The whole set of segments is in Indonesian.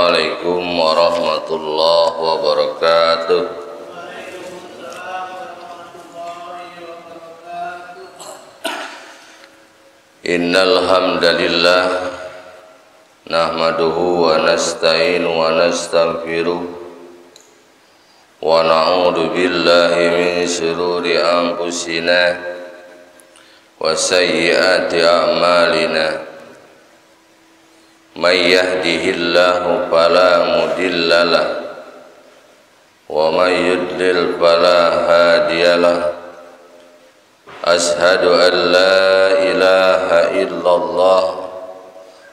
Assalamualaikum warahmatullahi wabarakatuh. Innal hamdalillah nahmaduhu wa nasta'inu wa nastaghfiruh wa na'udzu billahi min shururi anfusina wa sayyiati a'malina. May yahdihillahu fala mudilla lahu wa may yudlil fala hadiya lahu. Ashhadu an la ilaha illallah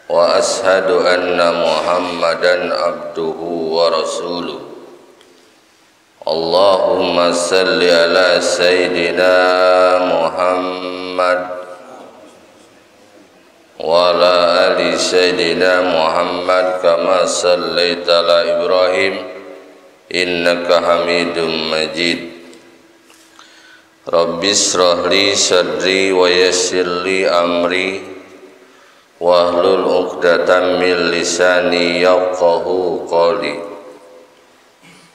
wa ashhadu anna Muhammadan abduhu wa rasuluh. Allahumma salli ala sayyidina Muhammad wa ala ali sayyidina Muhammad kama sallaita ala Ibrahim innaka Hamidum Majid. Rabbi shrah li sadri wa yassir li amri wahlul 'uqdatam min lisani yafqahu qawli.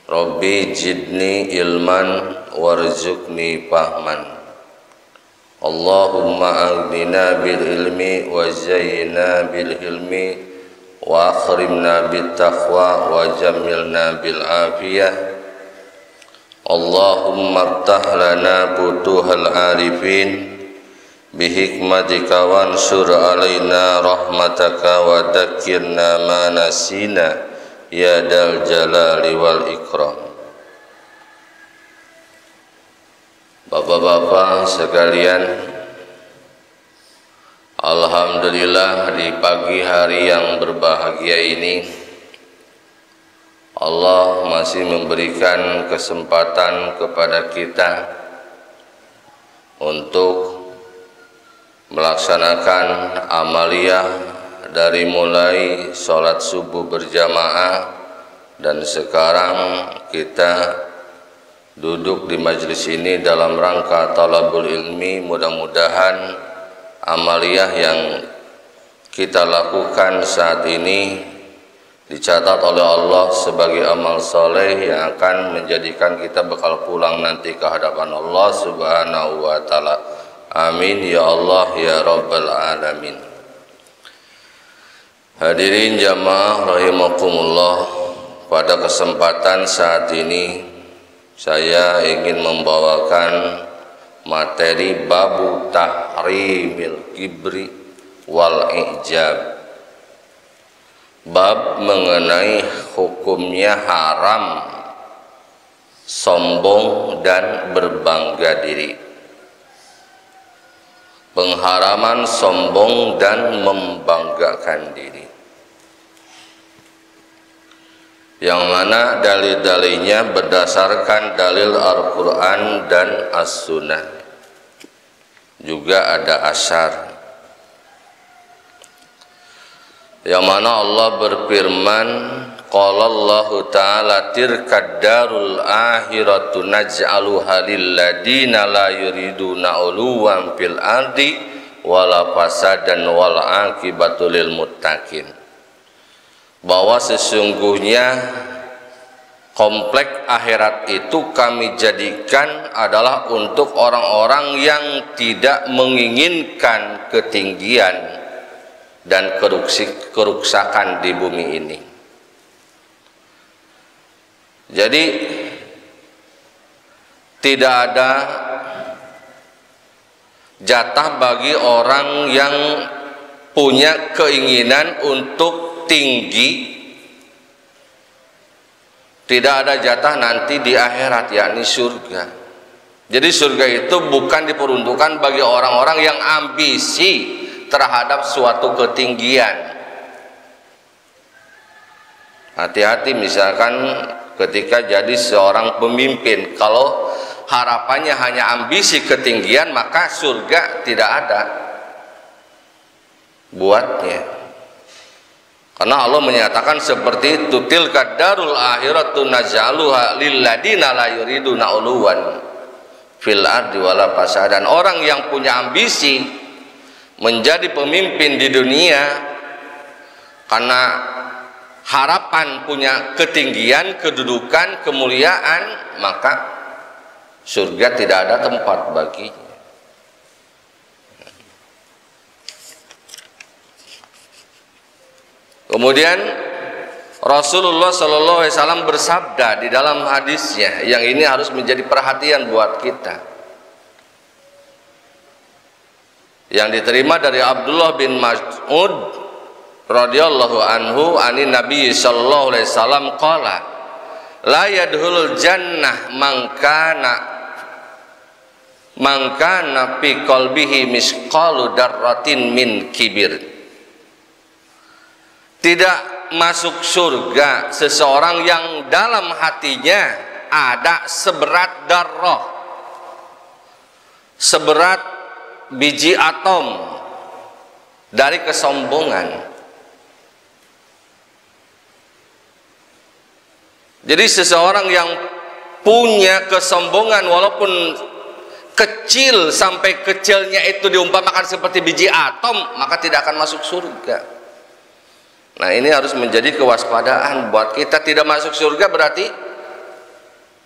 Rabbi zidni ilman warzuqni fahman. Allahumma aghnina bil ilmi wa zayyinna bil hilmi wa akhrimna bit taqwa wa jammilna bil afiyah. Allahumma iftah lana futuhal arifin bi hikmatika wansur alaina rahmataka wa dzakkirna ma nasina ya dal jalali wal ikram. Bapak-bapak sekalian, alhamdulillah di pagi hari yang berbahagia ini Allah masih memberikan kesempatan kepada kita untuk melaksanakan amaliyah dari mulai sholat subuh berjamaah dan sekarang kita duduk di majelis ini dalam rangka talabul ilmi. Mudah-mudahan amaliyah yang kita lakukan saat ini dicatat oleh Allah sebagai amal soleh yang akan menjadikan kita bekal pulang nanti ke hadapan Allah Subhanahu wa ta'ala. Amin ya Allah ya Rabbal alamin. Hadirin jamaah rahimakumullah, pada kesempatan saat ini saya ingin membawakan materi babu tahrimil kibri wal ijab. Bab mengenai hukumnya haram sombong dan berbangga diri. Pengharaman sombong dan membanggakan diri, yang mana dalil-dalilnya berdasarkan dalil Al-Quran dan As-Sunnah. Juga ada asyar, yang mana Allah berfirman, qala Allahu ta'ala tilkad darul akhiratu naj'aluha lil ladina la yuriduna uluwan fil ardi wala fasadan wal aqibatu lil muttaqin. Bahwa sesungguhnya komplek akhirat itu kami jadikan adalah untuk orang-orang yang tidak menginginkan ketinggian dan kerusakan di bumi ini. Jadi tidak ada jatah bagi orang yang punya keinginan untuk tinggi. Tidak ada jatah nanti di akhirat, yakni surga. Jadi surga itu bukan diperuntukkan bagi orang-orang yang ambisi terhadap suatu ketinggian. Hati-hati misalkan ketika jadi seorang pemimpin, kalau harapannya hanya ambisi ketinggian, maka surga tidak ada buatnya. Karena Allah menyatakan seperti itu, tilkad darul akhiratu naj'aluha lil ladina la yuriduna uluwan fil ardi wala fasadan. Orang yang punya ambisi menjadi pemimpin di dunia karena harapan punya ketinggian, kedudukan, kemuliaan, maka surga tidak ada tempat baginya. Kemudian Rasulullah Shallallahu Alaihi Wasallam bersabda di dalam hadisnya, yang ini harus menjadi perhatian buat kita, yang diterima dari Abdullah bin Mas'ud radhiyallahu anhu anin Nabi Shallallahu Alaihi Wasallam qala la yadkhulul jannah man kana fi qalbihi misqalu darratin min kibir. Tidak masuk surga seseorang yang dalam hatinya ada seberat darrah, seberat biji atom dari kesombongan. Jadi seseorang yang punya kesombongan walaupun kecil, sampai kecilnya itu diumpamakan seperti biji atom, maka tidak akan masuk surga. Nah, ini harus menjadi kewaspadaan buat kita. Tidak masuk surga berarti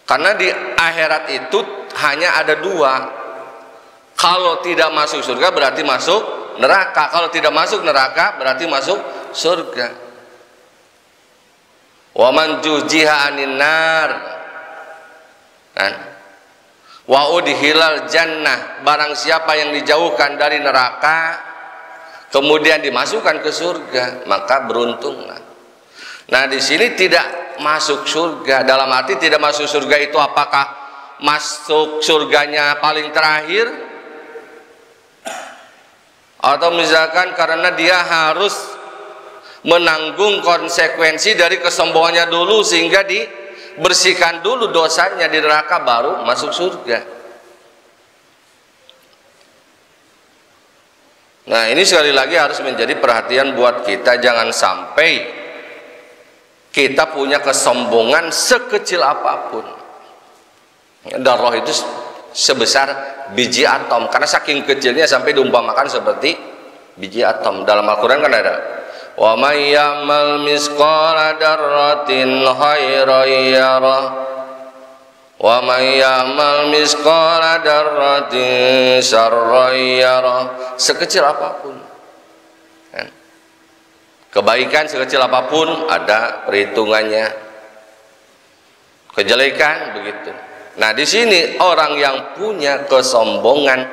karena di akhirat itu hanya ada dua. Kalau tidak masuk surga berarti masuk neraka. Kalau tidak masuk neraka berarti masuk surga. Wa man jujiha anin nar wa udhilal jannah, barang siapa yang dijauhkan dari neraka kemudian dimasukkan ke surga, maka beruntunglah. Nah, di sini tidak masuk surga, dalam arti tidak masuk surga itu apakah masuk surganya paling terakhir, atau misalkan karena dia harus menanggung konsekuensi dari kesombongannya dulu sehingga dibersihkan dulu dosanya di neraka baru masuk surga. Nah, ini sekali lagi harus menjadi perhatian buat kita, jangan sampai kita punya kesombongan sekecil apapun. Darah itu sebesar biji atom, karena saking kecilnya sampai diumpamakan seperti biji atom. Dalam Al-Quran kan ada, wa may ya'mal misqala darratin khairan yarah wa may ya'mal misqala darratin syarran yarah. Sekecil apapun kebaikan, sekecil apapun ada perhitungannya. Kejelekan begitu. Nah, di sini orang yang punya kesombongan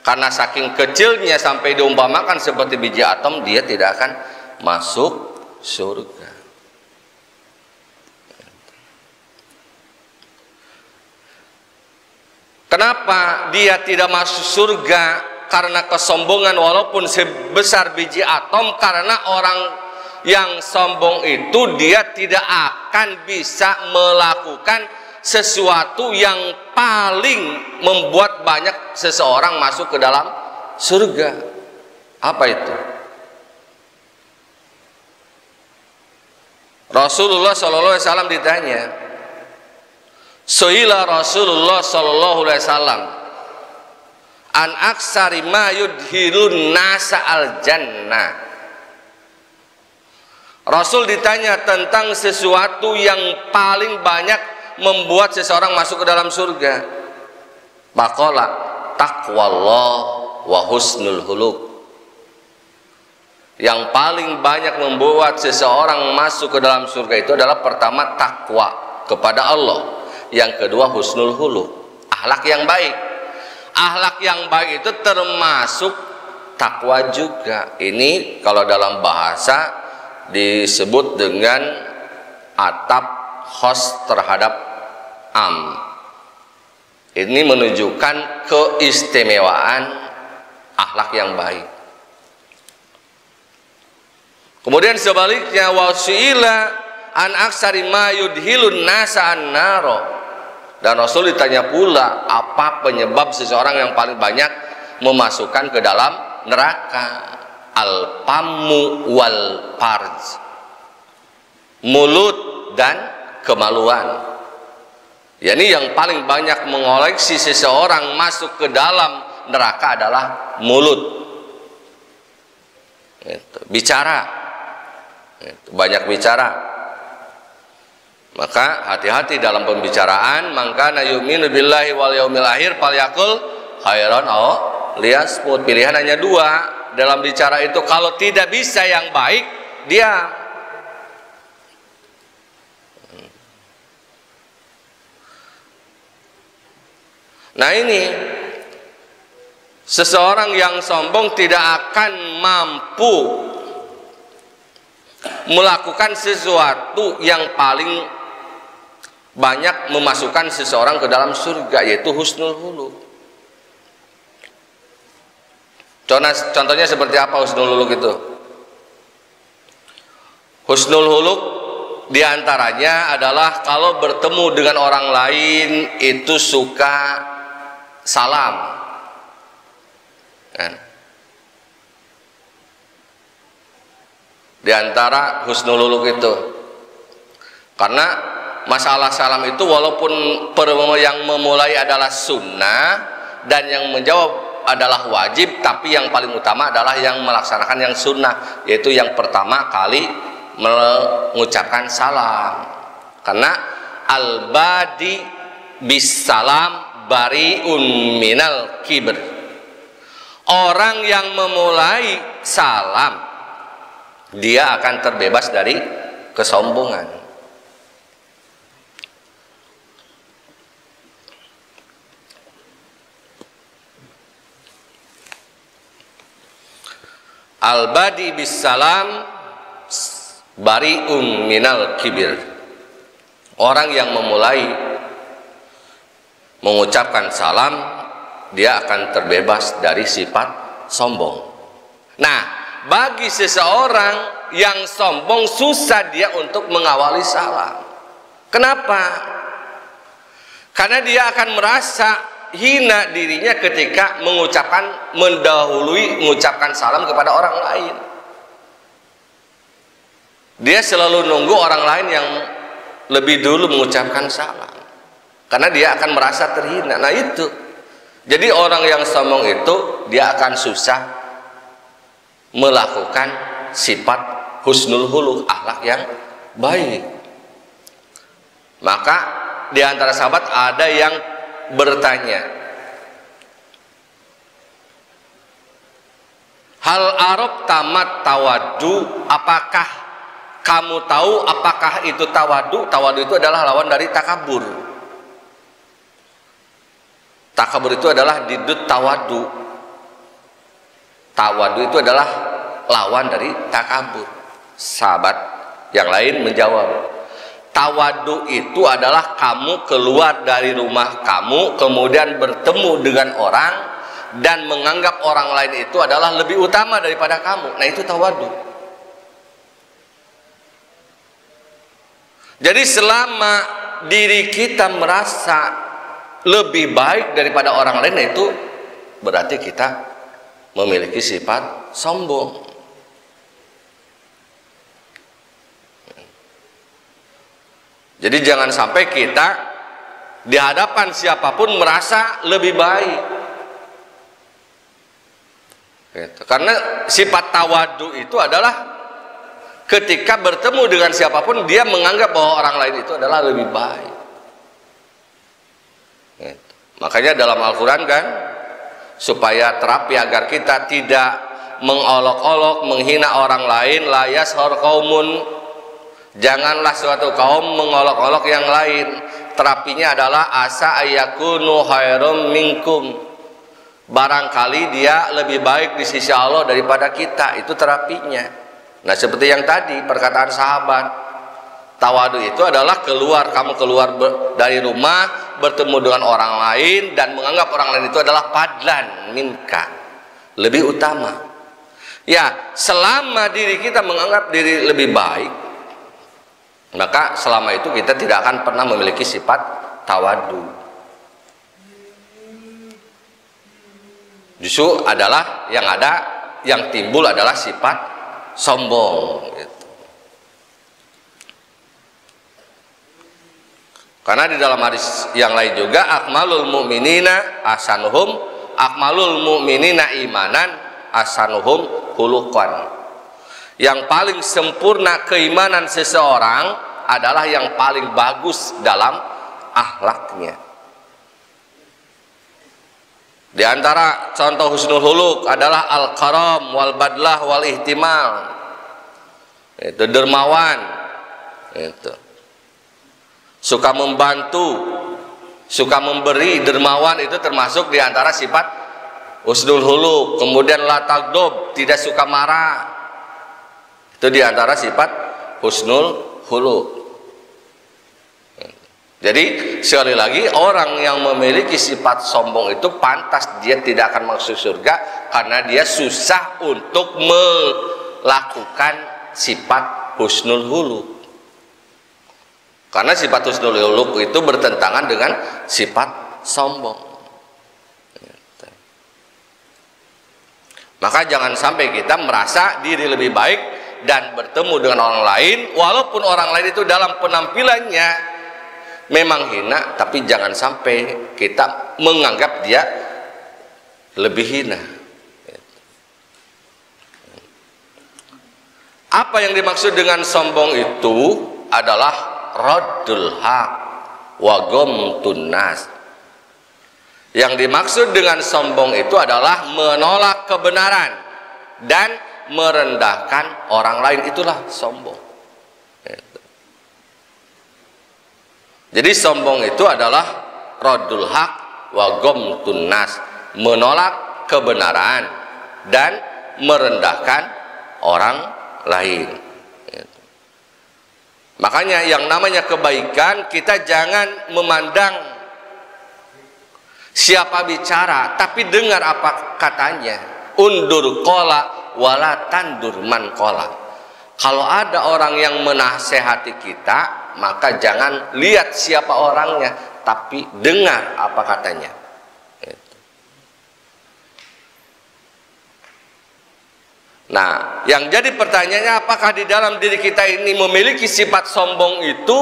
karena saking kecilnya sampai diumpamakan seperti biji atom, dia tidak akan masuk surga. Kenapa dia tidak masuk surga? Karena kesombongan walaupun sebesar biji atom. Karena orang yang sombong itu dia tidak akan bisa melakukan sesuatu yang paling membuat banyak seseorang masuk ke dalam surga. Apa itu? Rasulullah SAW ditanya, Su'ila Rasulullah SAW an aksari ma yudhilun nasa al jannah. Rasul ditanya tentang sesuatu yang paling banyak membuat seseorang masuk ke dalam surga. Maqala taqwallah wa husnul khuluq. Yang paling banyak membuat seseorang masuk ke dalam surga itu adalah pertama takwa kepada Allah, yang kedua husnul khuluq, akhlak yang baik. Akhlak yang baik itu termasuk takwa juga. Ini kalau dalam bahasa disebut dengan atap khos terhadap am. Ini menunjukkan keistimewaan akhlak yang baik. Kemudian sebaliknya, wasuila an aksari ma yudhilun nasa an-naro. Dan Rasul ditanya pula, apa penyebab seseorang yang paling banyak memasukkan ke dalam neraka? Al-pamu wal farj, mulut dan kemaluan. Ya, ini yang paling banyak mengoleksi seseorang masuk ke dalam neraka adalah mulut. Bicara. banyak bicara. Maka hati-hati dalam pembicaraan. Maka na yu'minu billahi wal yaumil akhir falyaqul khairan aw liyasmut. Pilihan hanya dua dalam bicara itu. Kalau tidak bisa yang baik, diam. Nah ini, seseorang yang sombong tidak akan mampu melakukan sesuatu yang paling banyak memasukkan seseorang ke dalam surga, yaitu husnul huluk. Contohnya seperti apa husnul huluk itu? Husnul huluk diantaranya adalah kalau bertemu dengan orang lain itu suka salam. Di antara husnul huluk itu, karena masalah salam itu walaupun yang memulai adalah sunnah dan yang menjawab adalah wajib, tapi yang paling utama adalah yang melaksanakan yang sunnah, yaitu yang pertama kali mengucapkan salam. Karena al-badi bis salam bariun minal kibr. Orang yang memulai salam, dia akan terbebas dari kesombongan. Al-badi bis salam bariun minal kibr. Orang yang memulai mengucapkan salam, dia akan terbebas dari sifat sombong. Nah, bagi seseorang yang sombong susah dia untuk mengawali salam. Kenapa? Karena dia akan merasa hina dirinya ketika mendahului mengucapkan salam kepada orang lain. Dia selalu nunggu orang lain yang lebih dulu mengucapkan salam, karena dia akan merasa terhina. Nah itu, jadi orang yang sombong itu dia akan susah melakukan sifat husnul huluk, akhlak yang baik. Maka di antara sahabat ada yang bertanya, hal arab tamat tawadu, apakah kamu tahu apakah itu tawadu? Tawadu itu adalah lawan dari takabur. Takabur itu adalah didut tawadu. Tawadu itu adalah lawan dari takabur. Sahabat yang lain menjawab, tawadu itu adalah kamu keluar dari rumah kamu, kemudian bertemu dengan orang dan menganggap orang lain itu adalah lebih utama daripada kamu. Nah itu tawadu. Jadi selama diri kita merasa lebih baik daripada orang lain, itu berarti kita memiliki sifat sombong. Jadi jangan sampai kita di hadapan siapapun merasa lebih baik. Karena sifat tawadu itu adalah ketika bertemu dengan siapapun dia menganggap bahwa orang lain itu adalah lebih baik. Makanya dalam Al-Quran kan, supaya terapi agar kita tidak mengolok-olok, menghina orang lain, la yashar qaumun, janganlah suatu kaum mengolok-olok yang lain. Terapinya adalah asa ayyakunu khairum minkum, barangkali dia lebih baik di sisi Allah daripada kita. Itu terapinya. Nah seperti yang tadi perkataan sahabat, tawadu itu adalah kamu keluar dari rumah, bertemu dengan orang lain dan menganggap orang lain itu adalah padlan minka, lebih utama. Ya, selama diri kita menganggap diri lebih baik, maka selama itu kita tidak akan pernah memiliki sifat tawadu. Justru adalah yang timbul adalah sifat sombong gitu. Karena di dalam hadis yang lain juga, akmalul mu'minina ahsanuhum, akmalul mu'minina imanan ahsanuhum khuluqan. Yang paling sempurna keimanan seseorang adalah yang paling bagus dalam akhlaknya. Di antara contoh husnul huluk adalah al-karam wal badlah wal ihtimal. Itu dermawan. Itu. Suka membantu, suka memberi, dermawan itu termasuk di antara sifat husnul huluk. Kemudian la tagdob, tidak suka marah. Itu di antara sifat husnul huluk. Jadi sekali lagi, orang yang memiliki sifat sombong itu pantas dia tidak akan masuk surga, karena dia susah untuk melakukan sifat husnul huluk. Karena sifat husnul huluk itu bertentangan dengan sifat sombong. Maka jangan sampai kita merasa diri lebih baik dan bertemu dengan orang lain, walaupun orang lain itu dalam penampilannya memang hina, tapi jangan sampai kita menganggap dia lebih hina. Apa yang dimaksud dengan sombong itu adalah raddul haq wa ghamtun nas. Yang dimaksud dengan sombong itu adalah menolak kebenaran dan merendahkan orang lain, itulah sombong. Jadi sombong itu adalah raddul haq wa ghamtun nas, menolak kebenaran dan merendahkan orang lain. Makanya yang namanya kebaikan, kita jangan memandang siapa bicara, tapi dengar apa katanya. Undur qala wala tandur man qala. Kalau ada orang yang menasehati kita, maka jangan lihat siapa orangnya, tapi dengar apa katanya. Nah, yang jadi pertanyaannya, apakah di dalam diri kita ini memiliki sifat sombong itu?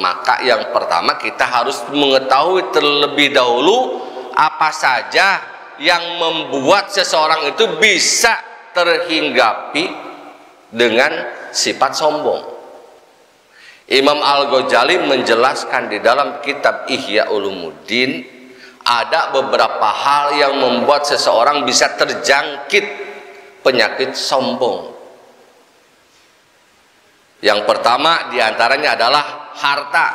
Maka yang pertama kita harus mengetahui terlebih dahulu apa saja yang membuat seseorang itu bisa terhinggapi dengan sifat sombong. Imam Al-Ghazali menjelaskan di dalam kitab Ihya Ulumuddin, ada beberapa hal yang membuat seseorang bisa terjangkit penyakit sombong. Yang pertama diantaranya adalah harta.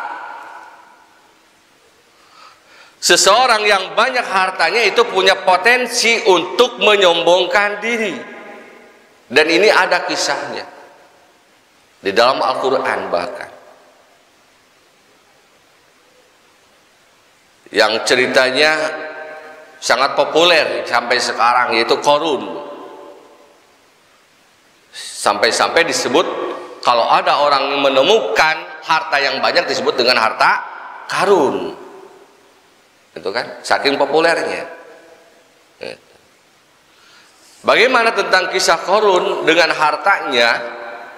Seseorang yang banyak hartanya itu punya potensi untuk menyombongkan diri. Dan ini ada kisahnya di dalam Al-Quran bahkan, yang ceritanya sangat populer sampai sekarang, yaitu Qarun. Sampai-sampai disebut kalau ada orang yang menemukan harta yang banyak disebut dengan harta karun. Itu kan saking populernya. Bagaimana tentang kisah Qarun dengan hartanya?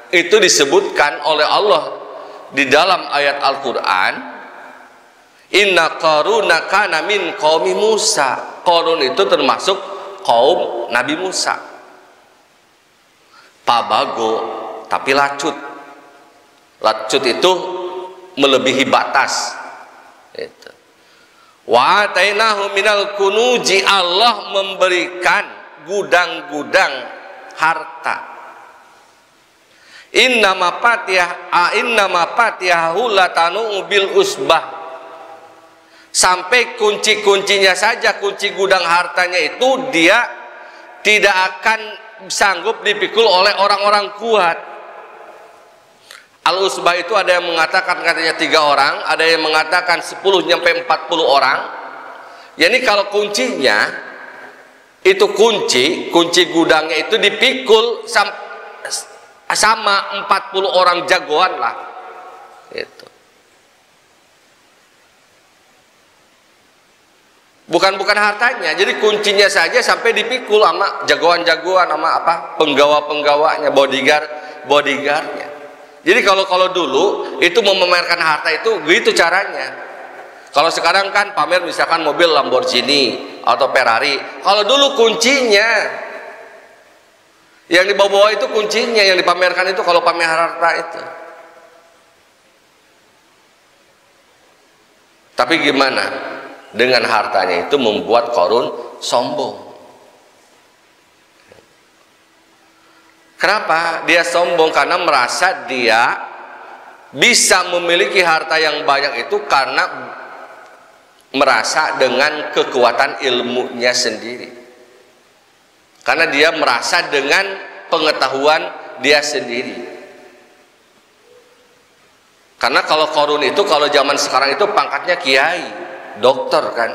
Itu disebutkan oleh Allah di dalam ayat Al-Quran, inna qaruna kana min qaumi Musa. Qarun itu termasuk kaum Nabi Musa. Pabago tapi lacut. Lacut itu melebihi batas. Itu. Wa atainahu minal kunuji, Allah memberikan gudang-gudang harta. Innama fatihahu latanu bil usbah. Sampai kunci-kuncinya saja, kunci gudang hartanya itu dia tidak akan sanggup dipikul oleh orang-orang kuat. Al-usbah itu ada yang mengatakan katanya 3 orang, ada yang mengatakan 10 sampai 40 orang. Yani kalau kuncinya itu kunci gudangnya itu dipikul sama 40 orang jagoan lah. Itu. Bukan hartanya, jadi kuncinya saja sampai dipikul sama jagoan-jagoan, sama apa penggawa-penggawanya, bodyguardnya. Jadi kalau dulu itu memamerkan harta itu gitu caranya. Kalau sekarang kan pamer misalkan mobil Lamborghini atau Ferrari. Kalau dulu kuncinya Yang dibawa-bawa itu kuncinya, yang dipamerkan itu kalau pamer harta itu. Tapi gimana dengan hartanya itu membuat Qarun sombong? Kenapa dia sombong? Karena merasa dia bisa memiliki harta yang banyak itu karena merasa dengan kekuatan ilmunya sendiri. Karena dia merasa dengan pengetahuan dia sendiri. Karena kalau Qarun itu kalau zaman sekarang itu pangkatnya kiai, dokter kan.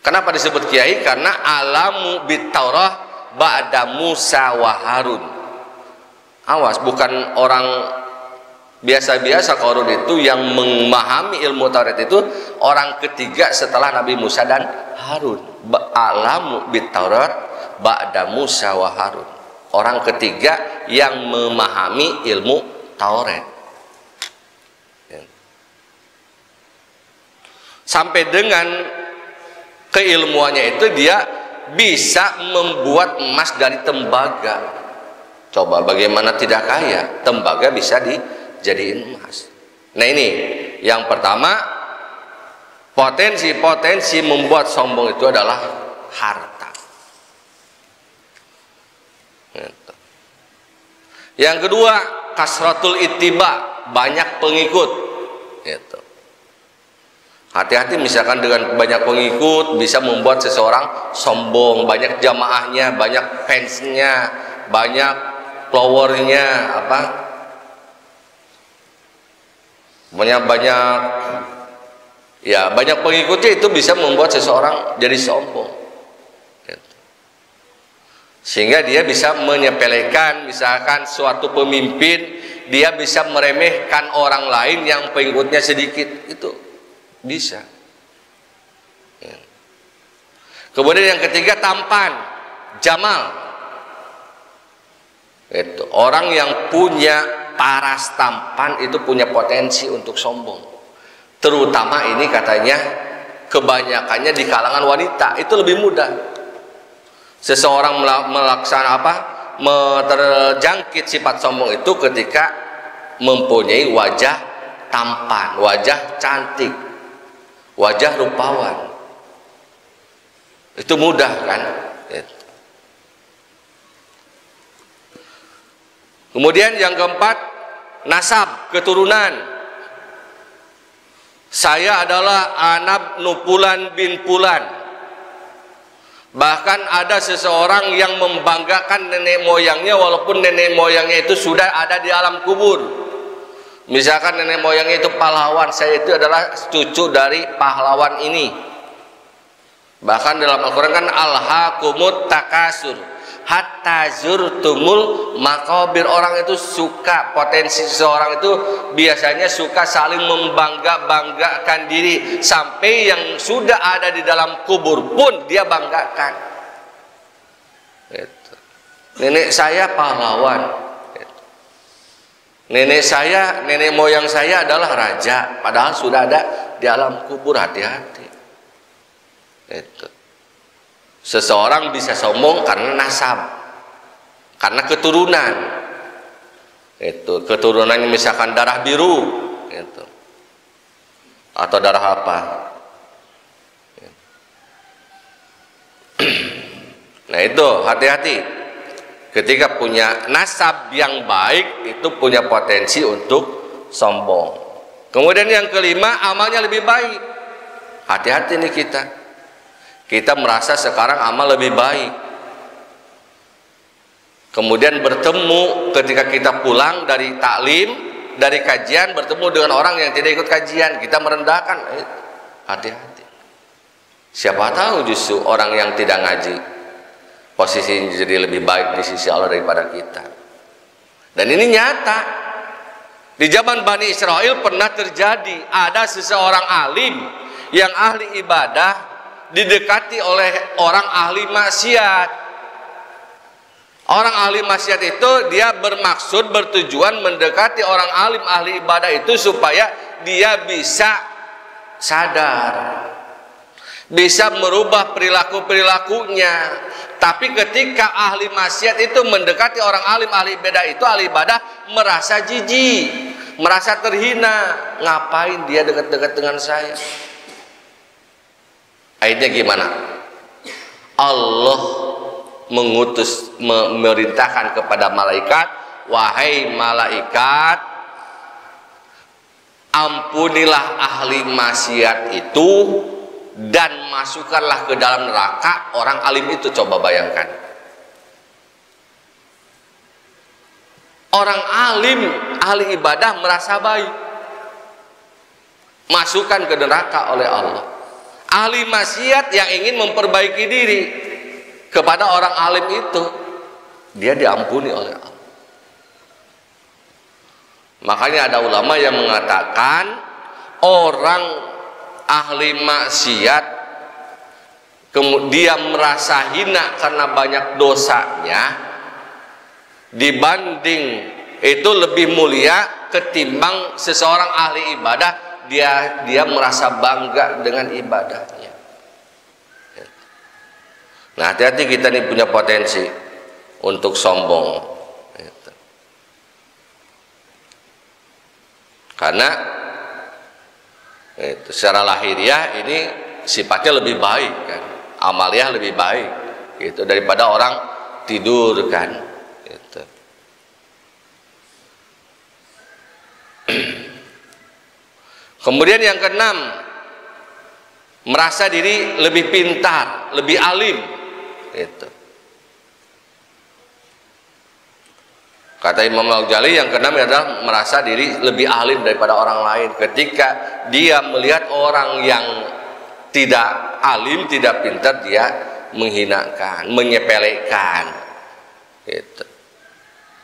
Kenapa disebut kiai? Karena alamu bitaurah ba'da Musa wa Harun. Awas, bukan orang biasa-biasa. Qarun itu yang memahami ilmu Taurat itu orang ketiga setelah Nabi Musa dan Harun. Alamu bitaurat ba'da Musa wa Harun. Orang ketiga yang memahami ilmu Taurat. Sampai dengan keilmuannya itu dia bisa membuat emas dari tembaga. Coba bagaimana tidak kaya, tembaga bisa dijadiin emas. Nah ini yang pertama, potensi membuat sombong itu adalah harta. Yang kedua, kasratul ittiba, banyak pengikut. Hati-hati, misalkan dengan banyak pengikut bisa membuat seseorang sombong, banyak jamaahnya, banyak fansnya, banyak followernya, banyak pengikutnya, itu bisa membuat seseorang jadi sombong. Sehingga dia bisa menyepelekan, misalkan suatu pemimpin, dia bisa meremehkan orang lain yang pengikutnya sedikit, itu bisa. Kemudian yang ketiga, tampan, jamal. Itu orang yang punya paras tampan itu punya potensi untuk sombong. Terutama ini katanya kebanyakannya di kalangan wanita, itu lebih mudah. Seseorang terjangkit sifat sombong itu ketika mempunyai wajah tampan, wajah cantik, wajah rupawan. Itu mudah kan? Kemudian yang keempat, nasab, keturunan. Saya adalah anak Nupulan bin Pulan. Bahkan ada seseorang yang membanggakan nenek moyangnya walaupun nenek moyangnya itu sudah ada di alam kubur. Misalkan nenek moyangnya itu pahlawan, saya itu adalah cucu dari pahlawan ini. Bahkan dalam Al-Quran kan alhaakumut takasur hatta zurtumul maqabir. Orang itu suka, potensi seseorang itu biasanya suka saling membanggakan diri, sampai yang sudah ada di dalam kubur pun dia banggakan. Nenek saya pahlawan, nenek moyang saya adalah raja, padahal sudah ada di alam kubur. Hati-hati. Seseorang bisa sombong karena nasab, karena keturunan. Keturunannya misalkan darah biru, atau darah apa. Nah itu hati-hati. Ketika punya nasab yang baik itu punya potensi untuk sombong. Kemudian yang kelima, amalnya lebih baik. Hati-hati nih kita merasa sekarang amal lebih baik. Kemudian bertemu ketika kita pulang dari taklim, dari kajian, bertemu dengan orang yang tidak ikut kajian, kita merendahkan. Hati-hati. Siapa tahu justru orang yang tidak ngaji posisinya jadi lebih baik di sisi Allah daripada kita. Dan ini nyata. Di zaman Bani Israel pernah terjadi, ada seseorang alim yang ahli ibadah didekati oleh orang ahli maksiat. Orang ahli maksiat itu dia bertujuan mendekati orang alim ahli ibadah itu supaya dia bisa sadar, bisa merubah perilaku-perilakunya. Tapi ketika ahli maksiat itu mendekati orang alim, ahli ibadah itu, ahli ibadah merasa jijik, merasa terhina. Ngapain dia dekat-dekat dengan saya? Akhirnya gimana? Allah mengutus, memerintahkan kepada malaikat, wahai malaikat, ampunilah ahli maksiat itu dan masukkanlah ke dalam neraka orang alim itu. Coba bayangkan, orang alim, ahli ibadah merasa baik, masukkan ke neraka oleh Allah. Ahli maksiat yang ingin memperbaiki diri kepada orang alim itu, dia diampuni oleh Allah. Makanya ada ulama yang mengatakan orang ahli maksiat kemudian merasa hina karena banyak dosanya, dibanding itu lebih mulia ketimbang seseorang ahli ibadah, dia merasa bangga dengan ibadahnya. Nah, hati-hati kita nih punya potensi untuk sombong, karena secara lahiriah ini sifatnya lebih baik kan, amaliah lebih baik gitu daripada orang tidur kan gitu. Kemudian yang keenam, merasa diri lebih pintar, lebih alim gitu. Kata Imam Al-Ghazali, yang keenam adalah merasa diri lebih alim daripada orang lain. Ketika dia melihat orang yang tidak alim, tidak pintar, dia menghinakan, menyepelekan. Gitu.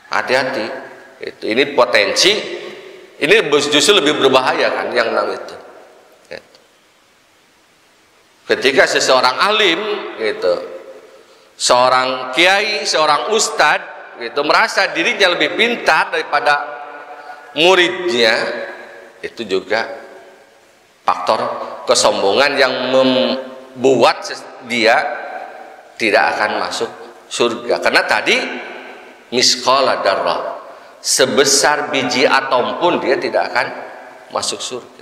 Hati-hati. Ini potensi, ini justru lebih berbahaya kan yang enam itu. Gitu. Ketika seseorang alim, gitu, seorang kiai, seorang ustadz, itu merasa dirinya lebih pintar daripada muridnya, itu juga faktor kesombongan yang membuat dia tidak akan masuk surga. Karena tadi misqala dzarrah, sebesar biji atom pun dia tidak akan masuk surga.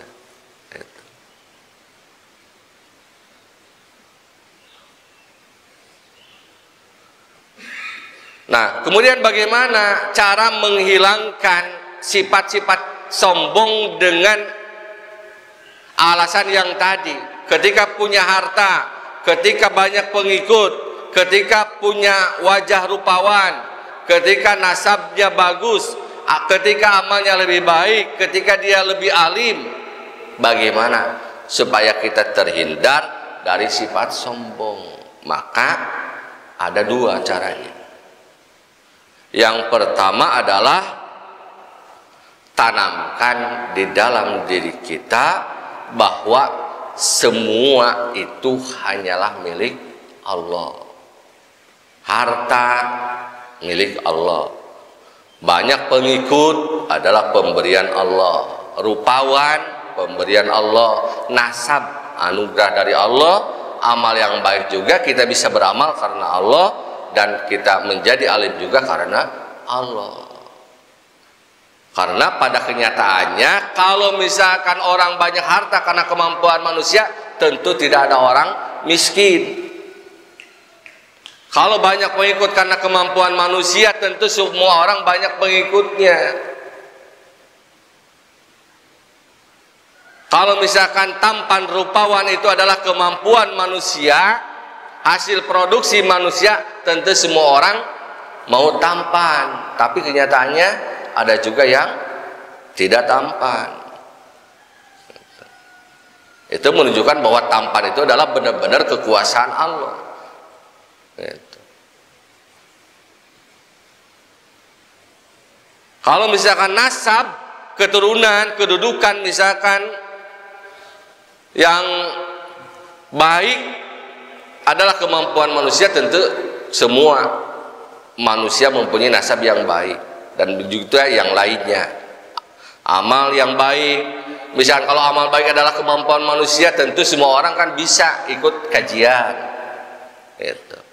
Nah, kemudian bagaimana cara menghilangkan sifat-sifat sombong dengan alasan yang tadi? Ketika punya harta, ketika banyak pengikut, ketika punya wajah rupawan, ketika nasabnya bagus, ketika amalnya lebih baik, ketika dia lebih alim, bagaimana supaya kita terhindar dari sifat sombong? Maka ada dua caranya. Yang pertama adalah tanamkan di dalam diri kita bahwa semua itu hanyalah milik Allah. Harta milik Allah, banyak pengikut adalah pemberian Allah, rupawan pemberian Allah, nasab anugerah dari Allah, amal yang baik juga kita bisa beramal karena Allah, dan kita menjadi alim juga karena Allah. Karena pada kenyataannya kalau misalkan orang banyak harta karena kemampuan manusia, tentu tidak ada orang miskin. Kalau banyak pengikut karena kemampuan manusia, tentu semua orang banyak pengikutnya. Kalau misalkan tampan rupawan itu adalah kemampuan manusia, hasil produksi manusia, tentu semua orang mau tampan. Tapi kenyataannya ada juga yang tidak tampan. Itu menunjukkan bahwa tampan itu adalah benar-benar kekuasaan Allah. Gitu. Kalau misalkan nasab, keturunan, kedudukan misalkan yang baik adalah kemampuan manusia, tentu semua manusia mempunyai nasab yang baik, dan juga yang lainnya. Amal yang baik, Misalkan kalau amal baik adalah kemampuan manusia, tentu semua orang kan bisa ikut kajian. Gitu.